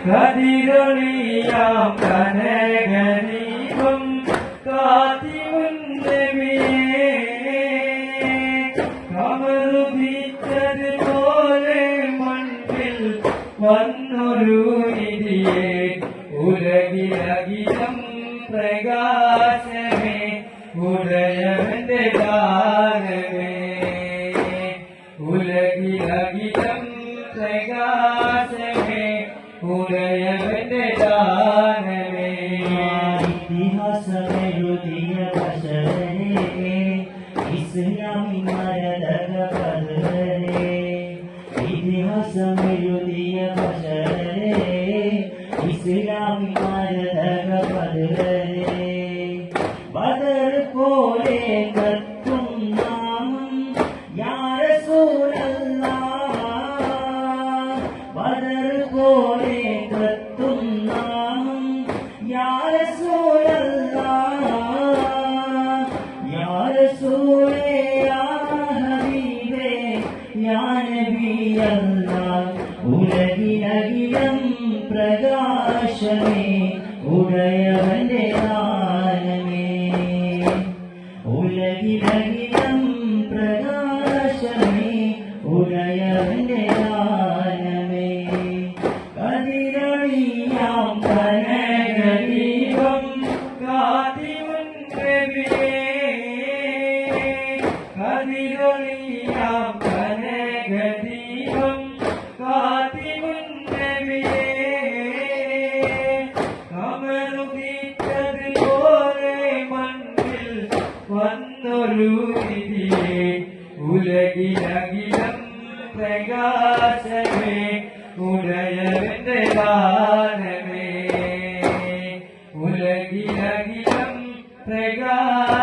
കതിരൊളിയാം കനകദീപം കാത്തിമുന്നവിയേ കമറുദിച്ചതുപോലെ മണ്ണിൽ വന്നൊരു നിധിയെ ഉലകിലകിലം പ്രകാശമേ ഉദയവന്റെ ദാനമേ ഉലകിലകിലം പ്രകാശമേ ഉദയവന്റെ ദാനമേ ഇതിഹാസമെഴുതിയ വശരേ ഇസ്ലാമി മരതക പദരേ ഇതിഹാസമെഴുതിയ വശരേ ഇസ്ലാമി മരതക പദരേ ബദർ പോലെ കത്തും നാമം യാ റസൂലല്ലാഹ് ബദർ പോലെ കത്തും നാമം യാ റസൂലല്ലാഹ് യാ റസൂലേ യാ ഹബീബേ യാ നബിയല്ലാഹ് ഉലകിലകിലം പ്രകാശമേ ഉദയവന്റെ ദാനമേ ഉലകിലകിലം പ്രകാശമേ ഉദയവന്റെ ദാനമേ കതിരൊളിയാം കനകദീപം കാത്തിമുന്നവിയേ കതിരൊളിയാം കനകദീപം കാത്തിമുന്നവിയേ കമറുദിച്ചതുപോലെ മണ്ണിൽ വന്നൊരു നിധിയെ ഉലകിലകിലം പ്രകാശമേ ഉദയവന്റെ ദാനമേ ഉലകിലകിലം പ്രകാശ